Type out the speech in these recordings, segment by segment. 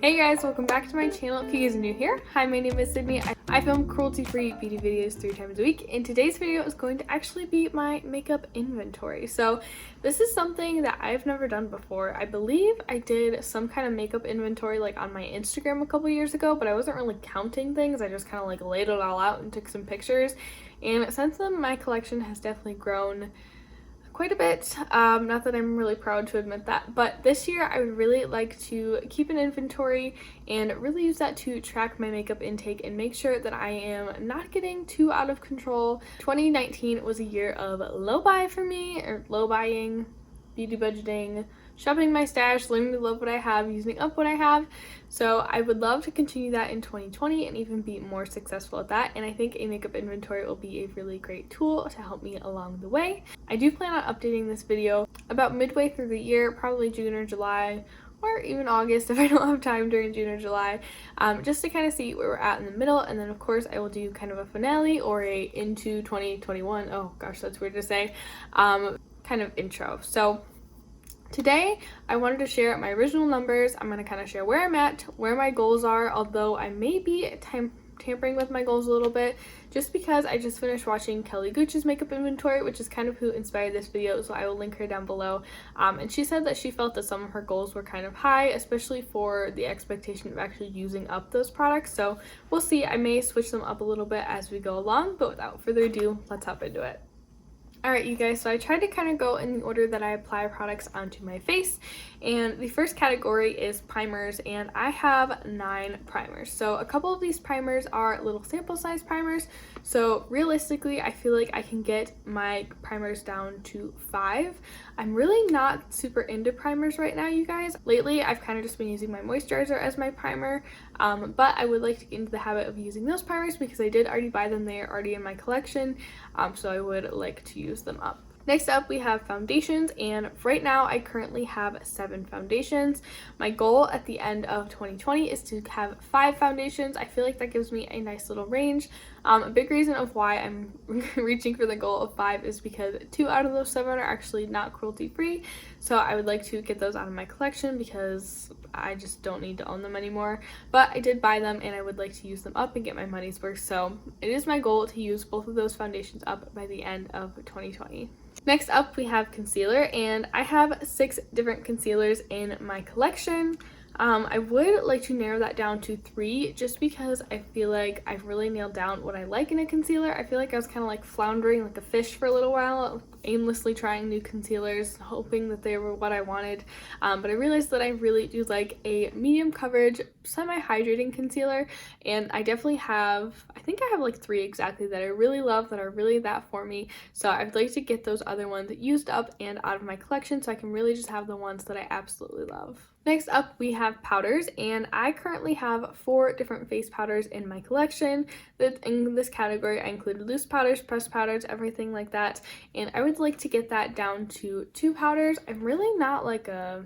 Hey guys, welcome back to my channel if you guys are new here. Hi, my name is Sydney. I film cruelty-free beauty videos 3 times a week, and today's video is going to actually be my makeup inventory. So this is something that I've never done before. I believe I did some kind of makeup inventory like on my Instagram a couple years ago, but I wasn't really counting things. I just kind of like laid it all out and took some pictures. And since then, my collection has definitely grown quite a bit. Not that I'm really proud to admit that, but this year I would really like to keep an inventory and really use that to track my makeup intake and make sure that I am not getting too out of control. 2019 was a year of low buy for me, or low buying, beauty budgeting, shopping my stash, learning to love what I have, using up what I have. So I would love to continue that in 2020 and even be more successful at that. And I think a makeup inventory will be a really great tool to help me along the way. I do plan on updating this video about midway through the year, probably June or July, or even August if I don't have time during June or July, just to kind of see where we're at in the middle. And then of course I will do kind of a finale or a into 2021, oh gosh, that's weird to say, kind of intro. So today, I wanted to share my original numbers. I'm going to kind of share where I'm at, where my goals are, although I may be tampering with my goals a little bit, just because I just finished watching Kelly Gooch's makeup inventory, which is kind of who inspired this video, so I will link her down below. And she said that she felt that some of her goals were kind of high, especially for the expectation of actually using up those products. So we'll see. I may switch them up a little bit as we go along, but without further ado, let's hop into it. Alright you guys, so I tried to kind of go in the order that I apply products onto my face, and the first category is primers, and I have 9 primers. So a couple of these primers are little sample size primers, so realistically I feel like I can get my primers down to 5. I'm really not super into primers right now, you guys. Lately I've kind of just been using my moisturizer as my primer, but I would like to get into the habit of using those primers because I did already buy them. They are already in my collection, so I would like to use them up. Next up, we have foundations, and right now I currently have 7 foundations. My goal at the end of 2020 is to have 5 foundations. I feel like that gives me a nice little range. A big reason of why I'm reaching for the goal of 5 is because 2 out of those 7 are actually not cruelty free, so I would like to get those out of my collection because I just don't need to own them anymore. But I did buy them and I would like to use them up and get my money's worth, so it is my goal to use both of those foundations up by the end of 2020. Next up, we have concealer, and I have 6 different concealers in my collection. I would like to narrow that down to 3 just because I feel like I've really nailed down what I like in a concealer. I feel like I was kind of like floundering like a fish for a little while, aimlessly trying new concealers, hoping that they were what I wanted. But I realized that I really do like a medium coverage, semi-hydrating concealer, and I definitely have, I think I have like 3 exactly that I really love, that are really that for me. So I'd like to get those other ones used up and out of my collection so I can really just have the ones that I absolutely love. Next up, we have powders, and I currently have 4 different face powders in my collection. In this category, I included loose powders, pressed powders, everything like that, and I would like to get that down to 2 powders. I'm really not like a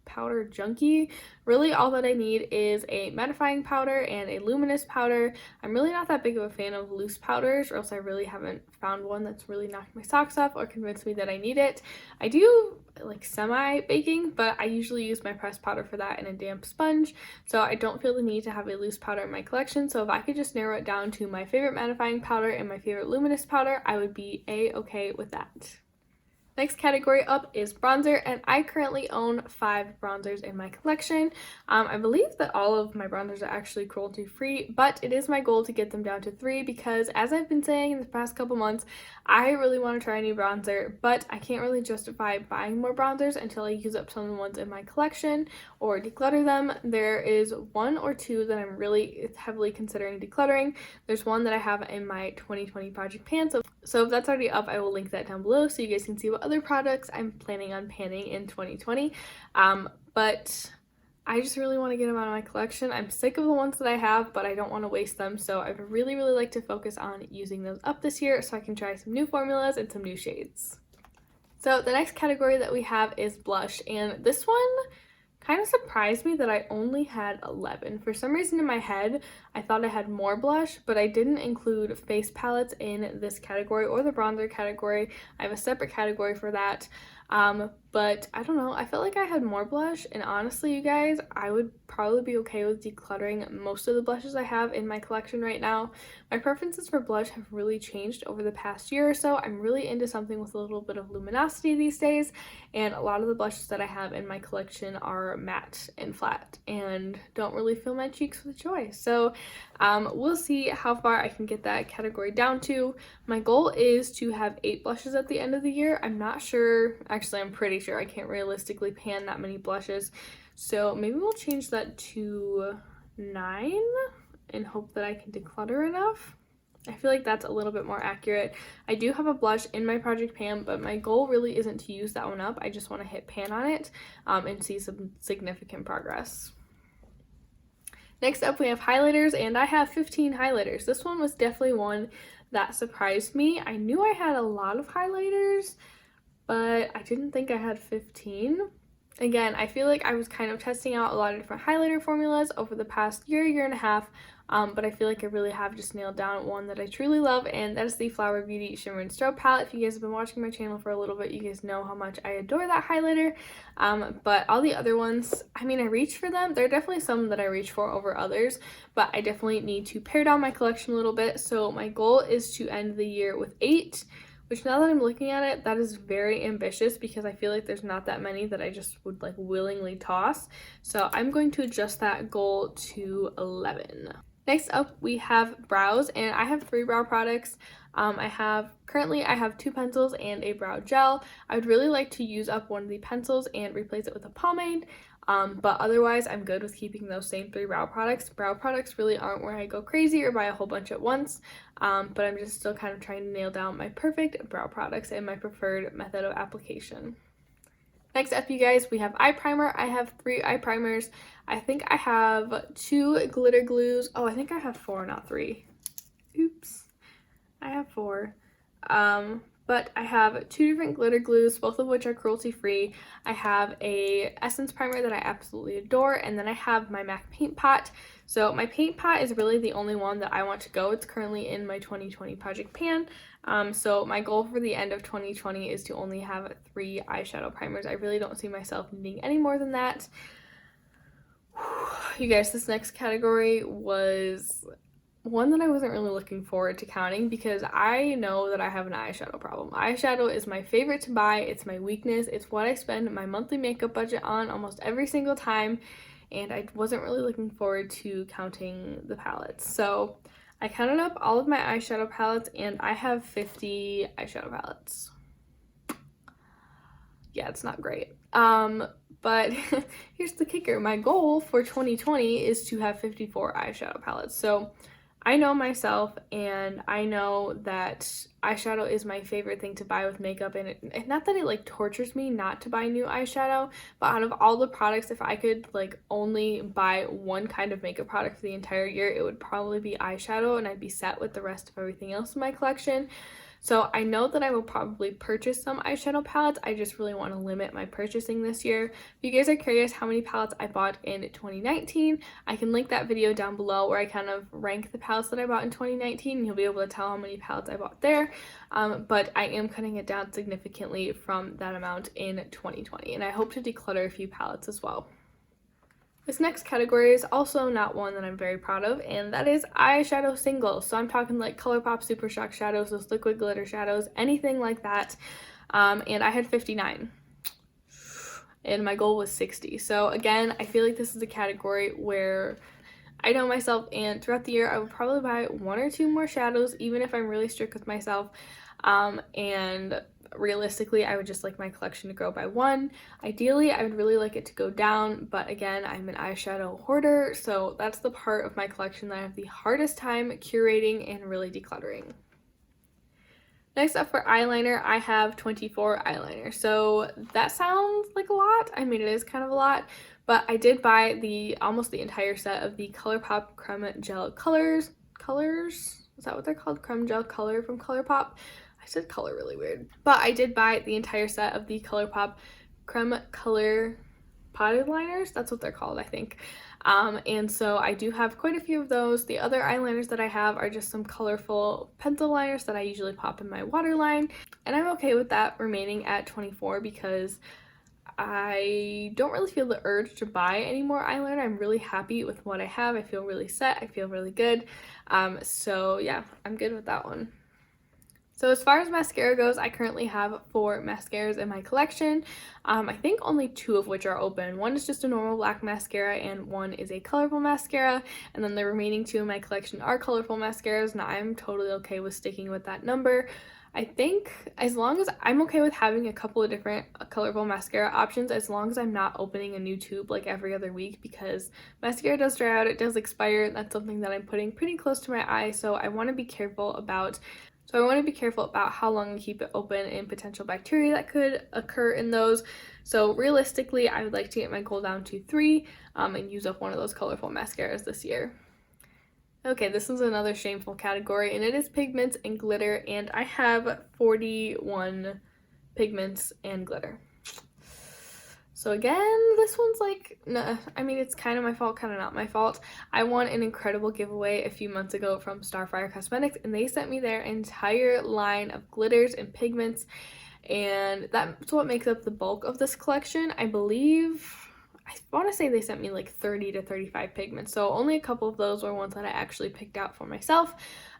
powder junkie. Really all that I need is a mattifying powder and a luminous powder. I'm really not that big of a fan of loose powders, or else I really haven't found one that's really knocked my socks off or convinced me that I need it. I do like semi-baking, but I usually use my pressed powder for that and a damp sponge, so I don't feel the need to have a loose powder in my collection. So if I could just narrow it down to my favorite mattifying powder and my favorite luminous powder, I would be a-okay with that. Next category up is bronzer, and I currently own 5 bronzers in my collection. I believe that all of my bronzers are actually cruelty free, but it is my goal to get them down to 3 because, as I've been saying in the past couple months, I really want to try a new bronzer, but I can't really justify buying more bronzers until I use up some of the ones in my collection or declutter them. There is 1 or 2 that I'm really heavily considering decluttering. There's one that I have in my 2020 project pan, so if that's already up, I will link that down below so you guys can see what other products I'm planning on panning in 2020. But I just really want to get them out of my collection. I'm sick of the ones that I have, but I don't want to waste them, so I'd really like to focus on using those up this year so I can try some new formulas and some new shades. So the next category that we have is blush, and this one kind of surprised me that I only had 11. For some reason in my head, I thought I had more blush, but I didn't include face palettes in this category or the bronzer category. I have a separate category for that. But I don't know, I felt like I had more blush, and honestly, you guys, I would probably be okay with decluttering most of the blushes I have in my collection right now. My preferences for blush have really changed over the past year or so. I'm really into something with a little bit of luminosity these days, and a lot of the blushes that I have in my collection are matte and flat and don't really fill my cheeks with joy. So we'll see how far I can get that category down to. My goal is to have 8 blushes at the end of the year. I'm not sure, actually I'm pretty sure I can't realistically pan that many blushes, so maybe we'll change that to 9 and hope that I can declutter enough. I feel like that's a little bit more accurate. I do have a blush in my project pan, but my goal really isn't to use that one up. I just want to hit pan on it and see some significant progress. Next up, we have highlighters, and I have 15 highlighters. This one was definitely one that surprised me. I knew I had a lot of highlighters, but I didn't think I had 15. Again, I feel like I was kind of testing out a lot of different highlighter formulas over the past year and a half, but I feel like I really have just nailed down one that I truly love, and that is the Flower Beauty Shimmer and Strobe palette. If you guys have been watching my channel for a little bit, you guys know how much I adore that highlighter, but all the other ones, I mean, I reach for them. There are definitely some that I reach for over others, but I definitely need to pare down my collection a little bit, so my goal is to end the year with 8, which now that I'm looking at it, that is very ambitious because I feel like there's not that many that I just would like willingly toss. So I'm going to adjust that goal to 11. Next up, we have brows, and I have 3 brow products. Currently I have 2 pencils and a brow gel. I would really like to use up one of the pencils and replace it with a pomade. But otherwise, I'm good with keeping those same 3 brow products. Brow products really aren't where I go crazy or buy a whole bunch at once, but I'm just still kind of trying to nail down my perfect brow products and my preferred method of application. Next up, you guys, we have eye primer. I have 3 eye primers. I think I have 2 glitter glues. Oh, I think I have 4, not 3. Oops. I have 4. But I have 2 different glitter glues, both of which are cruelty-free. I have a essence primer that I absolutely adore, and then I have my MAC paint pot. So my paint pot is really the only one that I want to go. It's currently in my 2020 project pan. So my goal for the end of 2020 is to only have 3 eyeshadow primers. I really don't see myself needing any more than that. You guys, this next category was one that I wasn't really looking forward to counting because I know that I have an eyeshadow problem. Eyeshadow is my favorite to buy. It's my weakness. It's what I spend my monthly makeup budget on almost every single time, and I wasn't really looking forward to counting the palettes. So I counted up all of my eyeshadow palettes, and I have 50 eyeshadow palettes. Yeah, it's not great. But here's the kicker. My goal for 2020 is to have 54 eyeshadow palettes. So I know myself, and I know that eyeshadow is my favorite thing to buy with makeup, and not that it like tortures me not to buy new eyeshadow, but out of all the products, if I could like only buy one kind of makeup product for the entire year, it would probably be eyeshadow, and I'd be set with the rest of everything else in my collection. So I know that I will probably purchase some eyeshadow palettes. I just really want to limit my purchasing this year. If you guys are curious how many palettes I bought in 2019, I can link that video down below where I kind of rank the palettes that I bought in 2019, and you'll be able to tell how many palettes I bought there. But I am cutting it down significantly from that amount in 2020, and I hope to declutter a few palettes as well. This next category is also not one that I'm very proud of, and that is eyeshadow singles. So I'm talking like ColourPop Super Shock shadows, those liquid glitter shadows, anything like that. And I had 59. And my goal was 60. So again, I feel like this is a category where I know myself, and throughout the year I would probably buy 1 or 2 more shadows, even if I'm really strict with myself. And realistically, I would just like my collection to grow by 1. Ideally, I would really like it to go down, but again, I'm an eyeshadow hoarder, so that's the part of my collection that I have the hardest time curating and really decluttering. Next up for eyeliner, I have 24 eyeliner. So that sounds like a lot. I mean, it is kind of a lot, but I did buy almost the entire set of the ColourPop Creme Gel Colors. Is that what they're called? Creme Gel Color from ColourPop. I said color really weird. But I did buy the entire set of the ColourPop Creme Color potted liners. That's what they're called, I think. And so I do have quite a few of those. The other eyeliners that I have are just some colorful pencil liners that I usually pop in my waterline, and I'm okay with that remaining at 24 because I don't really feel the urge to buy any more eyeliner. I'm really happy with what I have. I feel really set. I feel really good. So yeah, I'm good with that one. So as far as mascara goes, I currently have 4 mascaras in my collection. I think only 2 of which are open. One is just a normal black mascara and one is a colorful mascara. And then the remaining 2 in my collection are colorful mascaras, and I'm totally okay with sticking with that number. I think as long as I'm okay with having a couple of different colorful mascara options, as long as I'm not opening a new tube like every other week, because mascara does dry out, it does expire, and that's something that I'm putting pretty close to my eye, so I want to be careful about how long I keep it open and potential bacteria that could occur in those. So realistically, I would like to get my goal down to 3 and use up one of those colorful mascaras this year. Okay, this is another shameful category, and it is pigments and glitter, and I have 41 pigments and glitter. So again, this one's like, nah, I mean, it's kind of my fault, kind of not my fault. I won an incredible giveaway a few months ago from Kaleido Cosmetics, and they sent me their entire line of glitters and pigments, and that's what makes up the bulk of this collection. I want to say they sent me like 30 to 35 pigments, so only a couple of those were ones that I actually picked out for myself.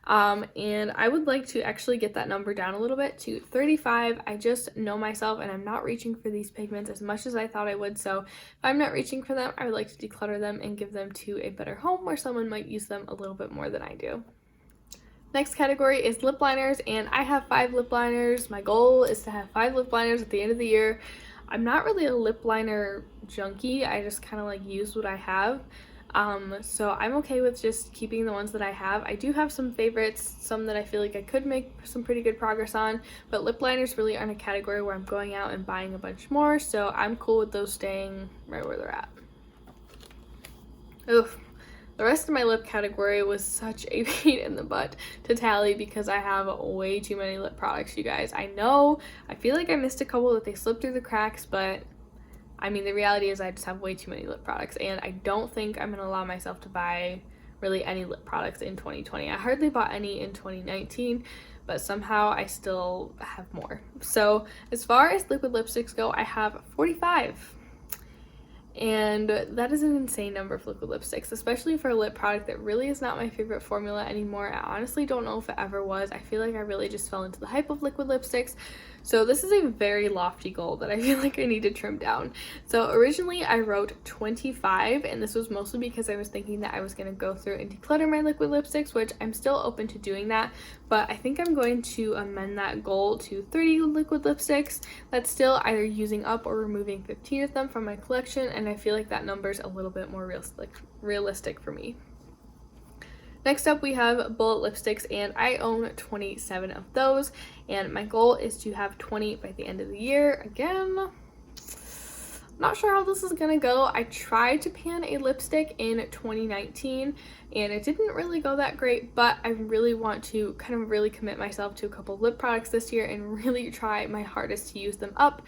And I would like to actually get that number down a little bit to 35. I just know myself and I'm not reaching for these pigments as much as I thought I would, so if I'm not reaching for them, I would like to declutter them and give them to a better home where someone might use them a little bit more than I do. Next category is lip liners, and I have 5 lip liners. My goal is to have 5 lip liners at the end of the year. I'm not really a lip liner junkie, I just kind of like use what I have. So I'm okay with just keeping the ones that I have. I do have some favorites, some that I feel like I could make some pretty good progress on, but lip liners really aren't a category where I'm going out and buying a bunch more, so I'm cool with those staying right where they're at. Oof. The rest of my lip category was such a pain in the butt to tally because I have way too many lip products, you guys. I know, I feel like I missed a couple that they slipped through the cracks, but I mean, the reality is I just have way too many lip products, and I don't think I'm going to allow myself to buy really any lip products in 2020. I hardly bought any in 2019, but somehow I still have more. So as far as liquid lipsticks go, I have 45. And that is an insane number of liquid lipsticks, especially for a lip product that really is not my favorite formula anymore. I honestly don't know if it ever was. I feel like I really just fell into the hype of liquid lipsticks. So this is a very lofty goal that I feel like I need to trim down. So originally I wrote 25, and this was mostly because I was thinking that I was going to go through and declutter my liquid lipsticks, which I'm still open to doing that, but I think I'm going to amend that goal to 30 liquid lipsticks. That's still either using up or removing 15 of them from my collection, and I feel like that number's a little bit more realistic for me. Next up, we have bullet lipsticks, and I own 27 of those, and my goal is to have 20 by the end of the year. Again, not sure how this is gonna go. I tried to pan a lipstick in 2019 and it didn't really go that great, but I really want to kind of really commit myself to a couple lip products this year and really try my hardest to use them up.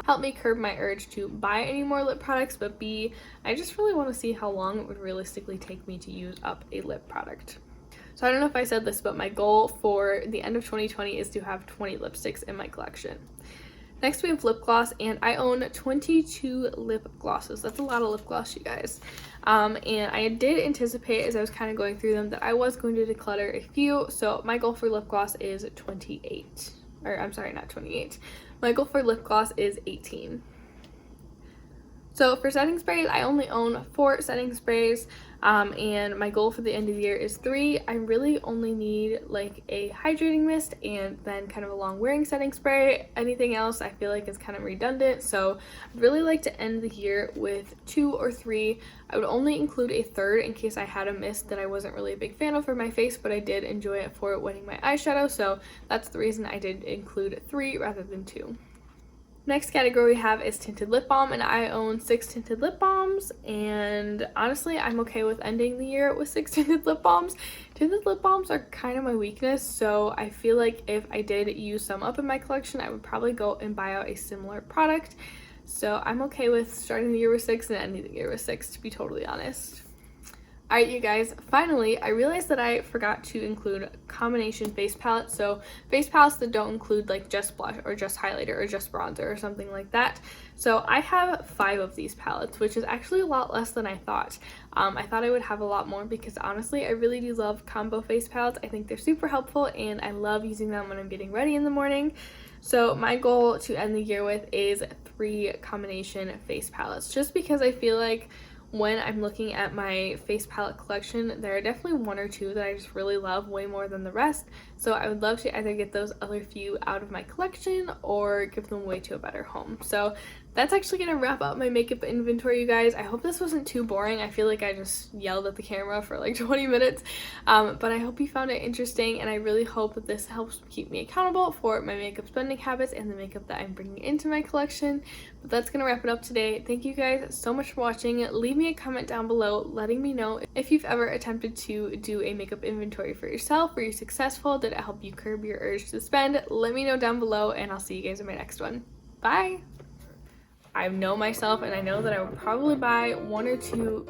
Help me curb my urge to buy any more lip products, but B, I just really want to see how long it would realistically take me to use up a lip product. So I don't know if I said this, but my goal for the end of 2020 is to have 20 lipsticks in my collection. Next we have lip gloss, and I own 22 lip glosses. That's a lot of lip gloss, you guys. And I did anticipate as I was kind of going through them that I was going to declutter a few, so my goal for lip gloss is 28. Or I'm sorry, not 28. My goal for lip gloss is 18. So for setting sprays, I only own 4 setting sprays, and my goal for the end of the year is 3. I really only need like a hydrating mist and then kind of a long wearing setting spray. Anything else I feel like is kind of redundant, so I'd really like to end the year with 2 or 3. I would only include a third in case I had a mist that I wasn't really a big fan of for my face, but I did enjoy it for wetting my eyeshadow, so that's the reason I did include 3 rather than 2. Next category we have is tinted lip balm, and I own 6 tinted lip balms, and honestly I'm okay with ending the year with 6 tinted lip balms. Tinted lip balms are kind of my weakness, so I feel like if I did use some up in my collection, I would probably go and buy out a similar product. So I'm okay with starting the year with 6 and ending the year with 6, to be totally honest. Alright, you guys, finally, I realized that I forgot to include combination face palettes. So face palettes that don't include like just blush or just highlighter or just bronzer or something like that. So I have 5 of these palettes, which is actually a lot less than I thought. I thought I would have a lot more because honestly, I really do love combo face palettes. I think they're super helpful and I love using them when I'm getting ready in the morning. So my goal to end the year with is 3 combination face palettes, just because I feel like when I'm looking at my face palette collection, there are definitely 1 or 2 that I just really love way more than the rest. So I would love to either get those other few out of my collection or give them away to a better home. So that's actually going to wrap up my makeup inventory, you guys. I hope this wasn't too boring. I feel like I just yelled at the camera for like 20 minutes. But I hope you found it interesting, and I really hope that this helps keep me accountable for my makeup spending habits and the makeup that I'm bringing into my collection. But that's going to wrap it up today. Thank you guys so much for watching. Leave me a comment down below letting me know if you've ever attempted to do a makeup inventory for yourself. Were you successful? Did it help you curb your urge to spend? Let me know down below, and I'll see you guys in my next one. Bye! I know myself, and I know that I would probably buy 1 or 2.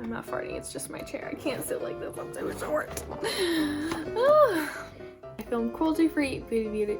I'm not farting, it's just my chair. I can't sit like this, I'm so short. I film cruelty-free beauty.